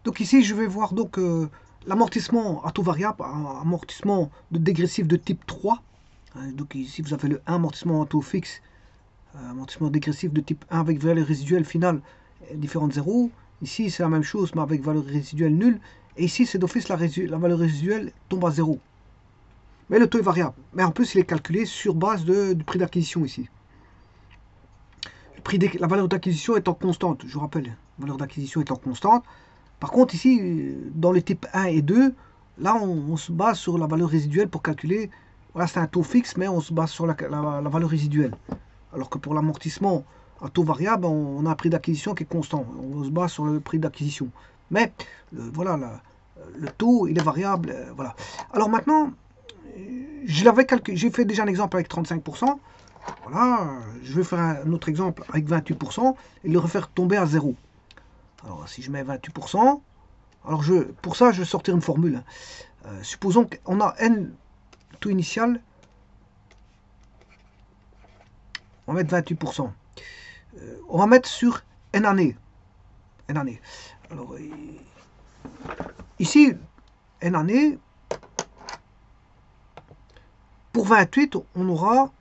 Donc ici, je vais voir donc l'amortissement à taux variable, un amortissement de dégressif de type 3. Donc ici, vous avez le 1 amortissement à taux fixe, amortissement dégressif de type 1 avec valeur résiduelle finale différente de 0. Ici, c'est la même chose, mais avec valeur résiduelle nulle. Et ici, c'est d'office la valeur résiduelle tombe à 0. Mais le taux est variable. Mais en plus, il est calculé sur base du prix d'acquisition ici. La valeur d'acquisition étant constante, je vous rappelle, la valeur d'acquisition étant constante. Par contre, ici, dans les types 1 et 2, là, on se base sur la valeur résiduelle pour calculer. Voilà, c'est un taux fixe, mais on se base sur la valeur résiduelle. Alors que pour l'amortissement à taux variable, on a un prix d'acquisition qui est constant. On se base sur le prix d'acquisition. Mais, voilà, le taux, il est variable. Voilà. Alors maintenant, j'ai fait déjà un exemple avec 35%. Voilà, je vais faire un autre exemple avec 28% et le refaire tomber à 0. Alors, si je mets 28%, alors pour ça, je vais sortir une formule. Supposons qu'on a n taux initial, on va mettre 28%. On va mettre sur n années. Alors, ici, n années, pour 28, on aura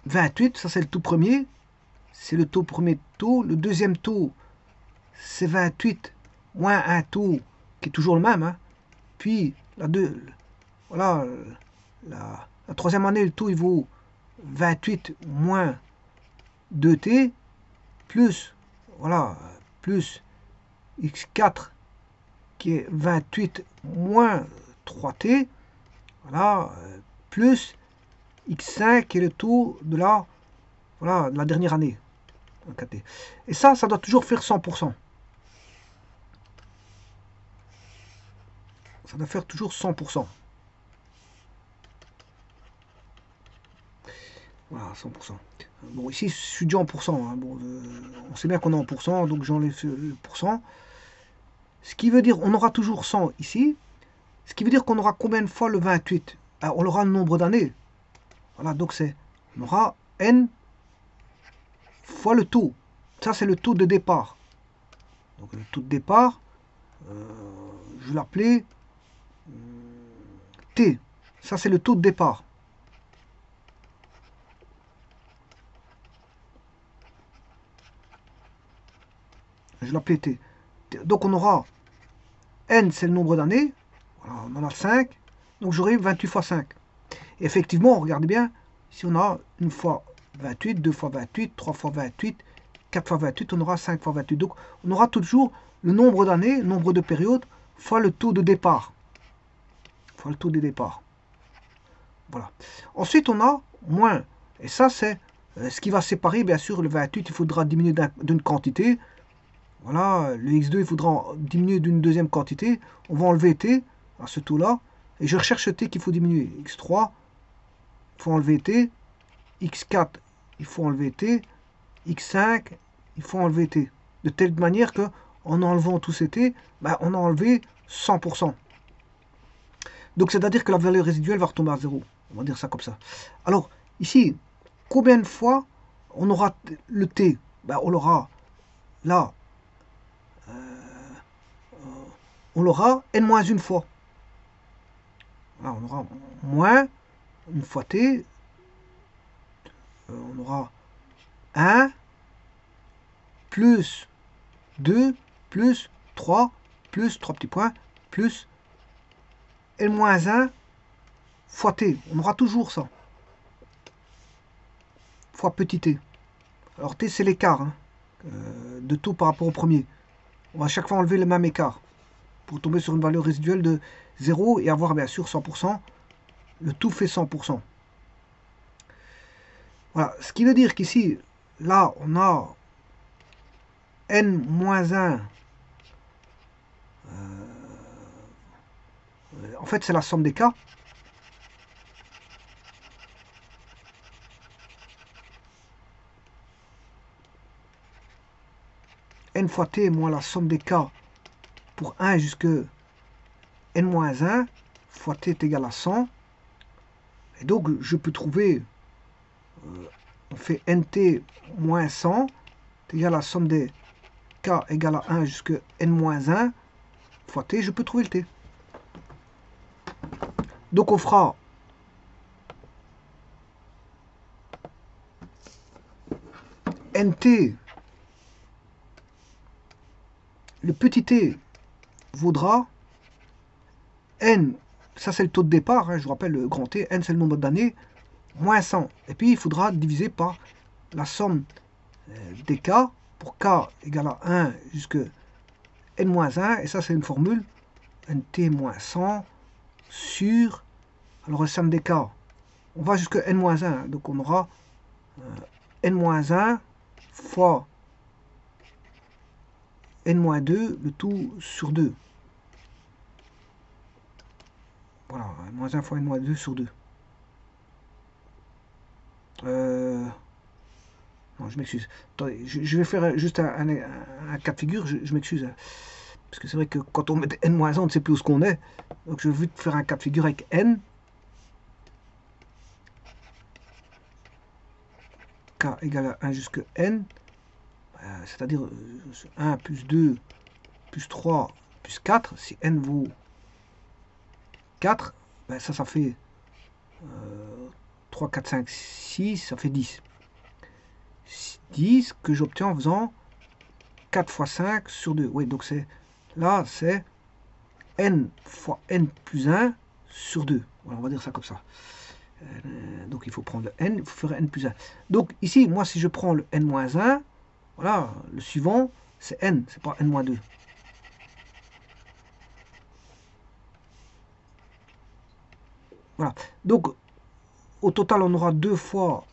28, ça c'est le tout premier, c'est le premier taux. Le deuxième taux, c'est 28 moins un taux qui est toujours le même. Hein. Puis la troisième année, le taux il vaut 28 moins 2t plus, voilà, plus x4 qui est 28 moins 3t, voilà, plus x5 qui est le taux de la dernière année. Et ça doit toujours faire 100%. Ça doit faire toujours 100%. Voilà, 100%. Bon, ici, je suis déjà en pourcent. Hein. Bon, on sait bien qu'on est en pourcent, donc j'enlève le pourcent. Ce qui veut dire, on aura toujours 100 ici. Ce qui veut dire qu'on aura combien de fois le 28? Alors, on aura le nombre d'années. Voilà, donc on aura n fois le taux. Ça, c'est le taux de départ. Donc, le taux de départ, je vais l'appeler T. Ça, c'est le taux de départ. Je vais l'appeler T. Donc, on aura n, c'est le nombre d'années. Voilà, on en a 5. Donc, j'aurai 28 fois 5. Et effectivement, regardez bien, si on a une fois 28, deux fois 28, 3 fois 28, 4 fois 28, on aura 5 fois 28. Donc, on aura toujours le nombre d'années, le nombre de périodes, fois le taux de départ. Fois le taux de départ. Voilà. Ensuite, on a moins. Et ça, c'est ce qui va séparer, bien sûr, le 28, il faudra diminuer d'une quantité. Voilà, le x2, il faudra diminuer d'une deuxième quantité. On va enlever t à ce taux-là. Et je recherche t qu'il faut diminuer. x3, il faut enlever t. x4, il faut enlever t. x5, il faut enlever t. De telle manière que, en enlevant tous ces t, ben, on a enlevé 100%. Donc, c'est-à-dire que la valeur résiduelle va retomber à 0. On va dire ça comme ça. Alors, ici, combien de fois on aura le t? Ben, on l'aura là. On l'aura n-1 fois. Là, on aura moins une fois t. On aura 1 plus 2 plus 3 plus 3 petits points plus n-1 fois t. On aura toujours ça. Fois petit t. Alors t, c'est l'écart hein, de taux par rapport au premier. On va à chaque fois enlever le même écart pour tomber sur une valeur résiduelle de 0 et avoir bien sûr 100%. Le tout fait 100%. Voilà. Ce qui veut dire qu'ici, là, on a n-1. En fait, c'est la somme des cas. N fois t moins la somme des cas pour 1 jusque n-1 fois t est égal à 100. Et donc, je peux trouver on fait nt moins 100 est égal à la somme des k égale à 1 jusqu'à n-1 fois t, je peux trouver le t. Donc on fera nt, le petit t vaudra n, ça c'est le taux de départ, hein, je vous rappelle le grand T, n c'est le nombre d'années, moins 100. Et puis il faudra diviser par la somme des k, pour k égale à 1 jusqu'à n-1, et ça c'est une formule, nt moins 100 sur, alors la somme des k, on va jusqu'à n-1, donc on aura n-1 fois n-2, le tout sur 2. Voilà, moins 1 fois n-2 sur 2. Non, je m'excuse. Je vais faire juste un cas de figure, je m'excuse. Hein. Parce que c'est vrai que quand on met n-1, on ne sait plus où ce qu'on est. Donc je vais faire un cas de figure avec n. K égale à 1 jusqu'à n. C'est-à-dire 1 plus 2 plus 3 plus 4. Si n vaut 4, ben ça fait 3, 4, 5, 6, ça fait 10. 10 que j'obtiens en faisant 4 fois 5 sur 2. Oui, donc là, c'est n fois n plus 1 sur 2. Voilà, on va dire ça comme ça. Donc il faut prendre le n, il faut faire n plus 1. Donc ici, moi, si je prends le n-1, voilà, le suivant, c'est n, c'est pas n-2. Voilà. Donc, au total, on aura 2 fois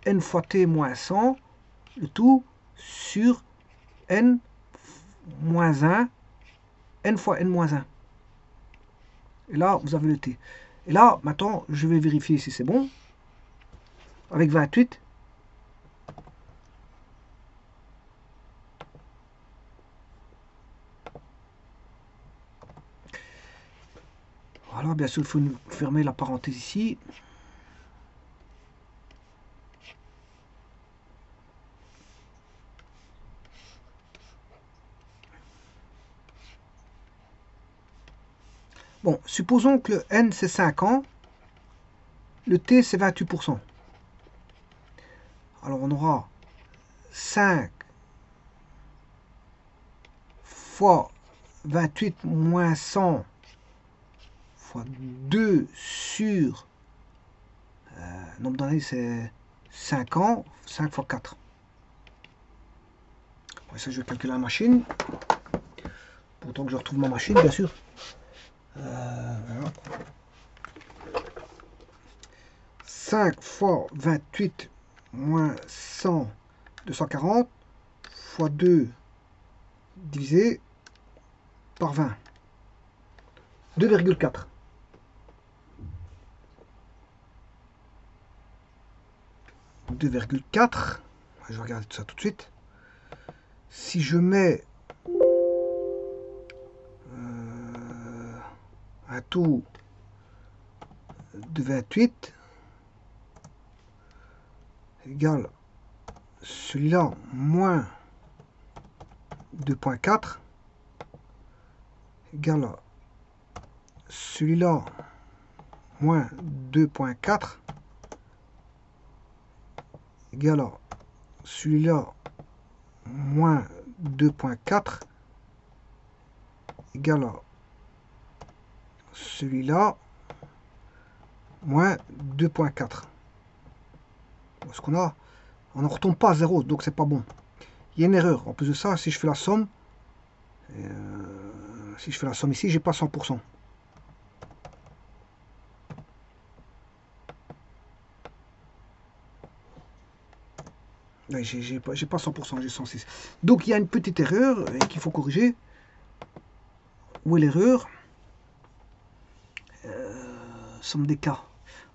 n fois t moins 100, le tout sur n moins 1, n fois n-1. Et là, vous avez le t. Et là, maintenant, je vais vérifier si c'est bon. Avec 28. Voilà, bien sûr, il faut fermer la parenthèse ici. Bon, supposons que le n c'est 5 ans, le t c'est 28%. Alors on aura 5 fois 28 moins 100 fois 2 sur, nombre d'années c'est 5 ans, 5 fois 4. Bon, ça je vais calculer la machine. Pourtant que je retrouve ma machine, bien sûr. Voilà. 5 fois 28 moins 100, 240, fois 2 divisé par 20. 2,4. 2,4. Je vais regarder tout ça tout de suite. Si je mets un taux de 28 égale celui-là moins 2,4 égale à celui-là moins 2,4 égale à celui-là moins 2,4 égale à celui-là moins 2,4. Ce qu'on a, on ne retombe pas à 0, donc c'est pas bon. Il y a une erreur. En plus de ça, si je fais la somme, ici, j'ai pas 100%. J'ai pas 100%, j'ai 106. Donc il y a une petite erreur qu'il faut corriger. Où est l'erreur? Somme des cas.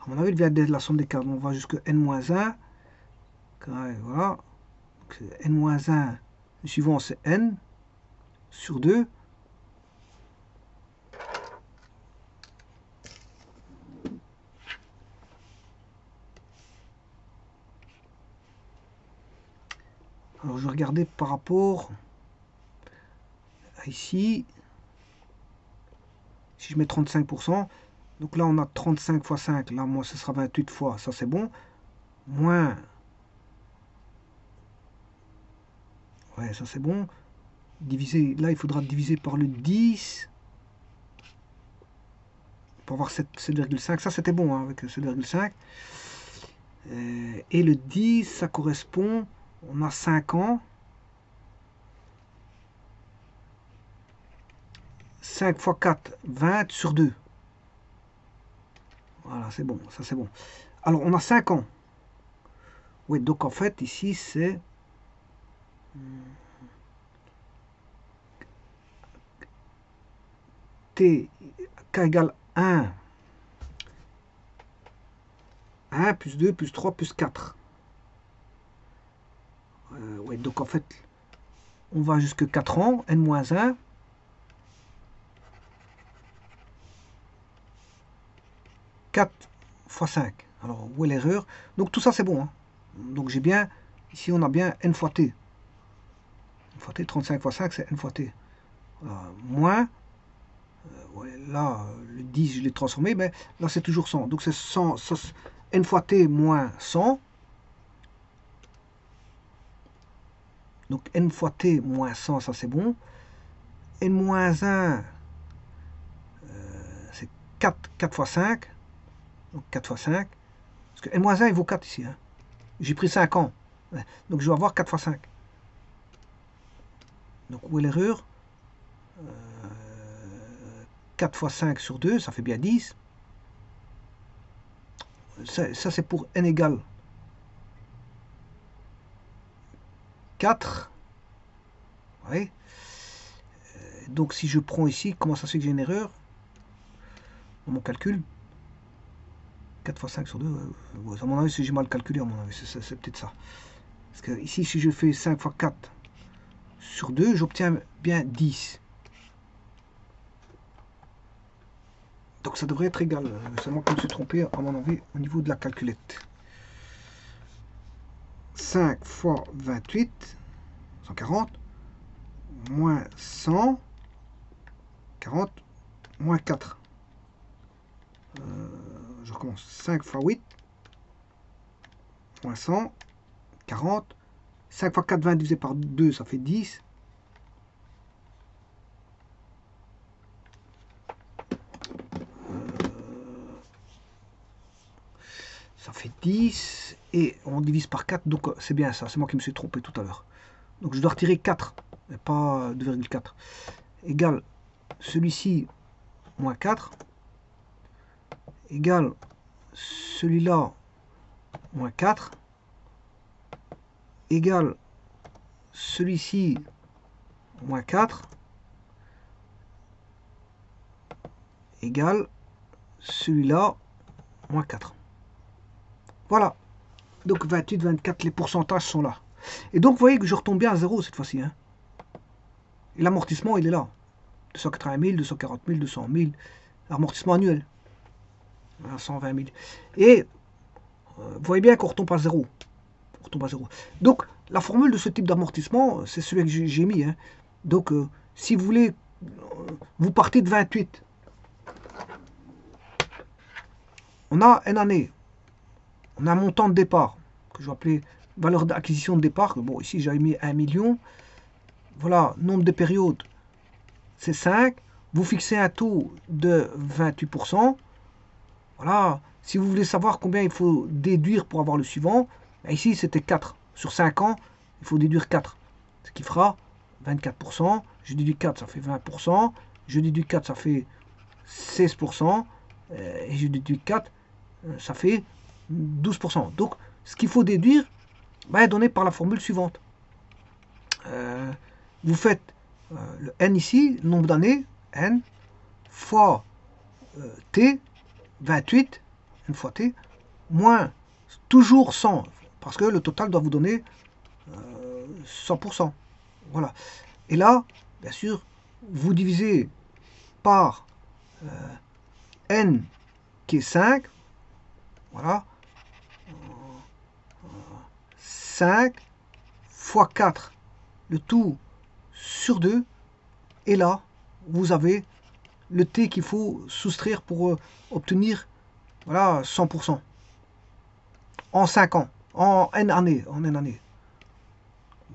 À mon avis, il vient de la somme des cas. On va jusqu'à n-1. Voilà. n-1, le suivant c'est n sur 2. Alors je vais regarder par rapport à ici. Si je mets 35%, donc là on a 35 fois 5, là moi ce sera 28 fois, ça c'est bon. Moins, ouais ça c'est bon. Diviser, là il faudra diviser par le 10 pour avoir 7,5. Ça c'était bon hein, avec 7,5. Et le 10 ça correspond, on a 5 ans. 5 fois 4, 20 sur 2. Voilà, c'est bon, ça c'est bon. Alors on a 5 ans. Oui, donc en fait ici c'est t k égale 1. 1 plus 2 plus 3 plus 4. Ouais, donc en fait on va jusque 4 ans, n-1. 4 fois 5. Alors, où est l'erreur? Donc, tout ça, c'est bon. Hein. Donc, j'ai bien, ici, on a bien n fois t. N fois t, 35 fois 5, c'est n fois t. Voilà. Moins, ouais, là, le 10, je l'ai transformé, mais là, c'est toujours 100. Donc, c'est 100, n fois t moins 100. Donc, n fois t moins 100, ça, c'est bon. n moins 1, c'est 4 fois 5. Donc, 4 fois 5. Parce que n moins 1, il vaut 4 ici. Hein. J'ai pris 5 ans. Donc, je vais avoir 4 fois 5. Donc, où est l'erreur? 4 fois 5 sur 2, ça fait bien 10. Ça c'est pour n égale 4. Ouais. Donc, si je prends ici, comment ça se fait que j'ai une erreur dans mon calcul? 4 fois 5 sur 2, à mon avis, j'ai mal calculé, à mon avis, c'est peut-être ça. Parce que ici, si je fais 5 fois 4 sur 2, j'obtiens bien 10. Donc ça devrait être égal. C'est moi qui me suis trompé, à mon avis, au niveau de la calculette. 5 fois 28, 140, moins 100, 40, moins 4. Je recommence. 5 fois 8, moins 100, 40. 5 fois 4, 20 divisé par 2, ça fait 10. Ça fait 10. Et on divise par 4, donc c'est bien ça. C'est moi qui me suis trompé tout à l'heure. Donc je dois retirer 4, et pas 2,4. Égale celui-ci, moins 4. Égale celui-là, moins 4. Égale celui-ci, moins 4. Égale celui-là, moins 4. Voilà. Donc 28, 24, les pourcentages sont là. Et donc vous voyez que je retombe bien à 0 cette fois-ci. Hein. Et l'amortissement, il est là. 280 000, 240 000, 200 000. L'amortissement annuel. 120 000. Et vous voyez bien qu'on retombe à 0. On retombe à 0. Donc la formule de ce type d'amortissement, c'est celui que j'ai mis. Hein. Donc si vous voulez, vous partez de 28. On a une année. On a un montant de départ, que je vais appeler valeur d'acquisition de départ. Bon, ici j'avais mis 1 million. Voilà, nombre de périodes, c'est 5. Vous fixez un taux de 28%. Voilà, si vous voulez savoir combien il faut déduire pour avoir le suivant, ici c'était 4. Sur 5 ans, il faut déduire 4. Ce qui fera 24%. Je déduis 4, ça fait 20%. Je déduis 4, ça fait 16%. Et je déduis 4, ça fait 12%. Donc, ce qu'il faut déduire est donné par la formule suivante. Vous faites le n ici, nombre d'années, n, fois t, 28, n fois t, moins toujours 100, parce que le total doit vous donner 100%. Voilà. Et là, bien sûr, vous divisez par n qui est 5, voilà, 5 fois 4, le tout sur 2, et là, vous avez le T qu'il faut soustraire pour obtenir, voilà, 100%. En 5 ans, en N années,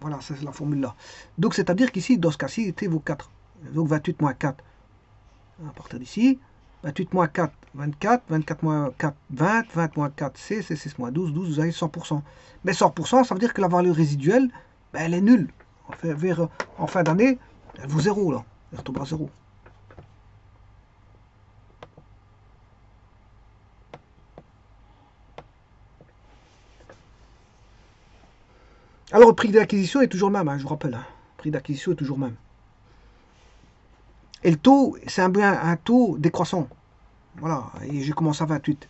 Voilà, c'est la formule là. Donc, c'est-à-dire qu'ici, dans ce cas-ci, T vaut 4. Donc, 28 moins 4, à partir d'ici. 28 moins 4, 24. 24 moins 4, 20. 20 moins 4, c'est 6 moins 12. 12, vous avez 100%. Mais 100%, ça veut dire que la valeur résiduelle, ben, elle est nulle. En fin d'année, elle vaut 0, là. Elle retombe à 0. Alors, le prix d'acquisition est toujours le même, hein, je vous rappelle. Hein. Le prix d'acquisition est toujours le même. Et le taux, c'est un taux décroissant. Voilà, et j'ai commencé à 28.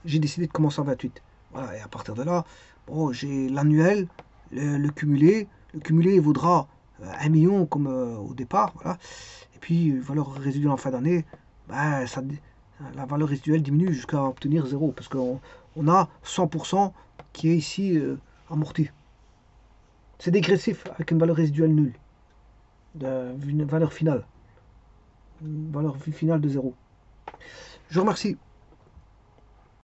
J'ai décidé de commencer à 28. Voilà, et à partir de là, bon, j'ai l'annuel, le cumulé. Le cumulé il vaudra 1 million comme au départ. Voilà. Et puis, valeur résiduelle en fin d'année, ben, la valeur résiduelle diminue jusqu'à obtenir 0. Parce qu'on a 100% qui est ici amorti. C'est dégressif avec une valeur résiduelle nulle. Une valeur finale. Une valeur finale de 0. Je vous remercie.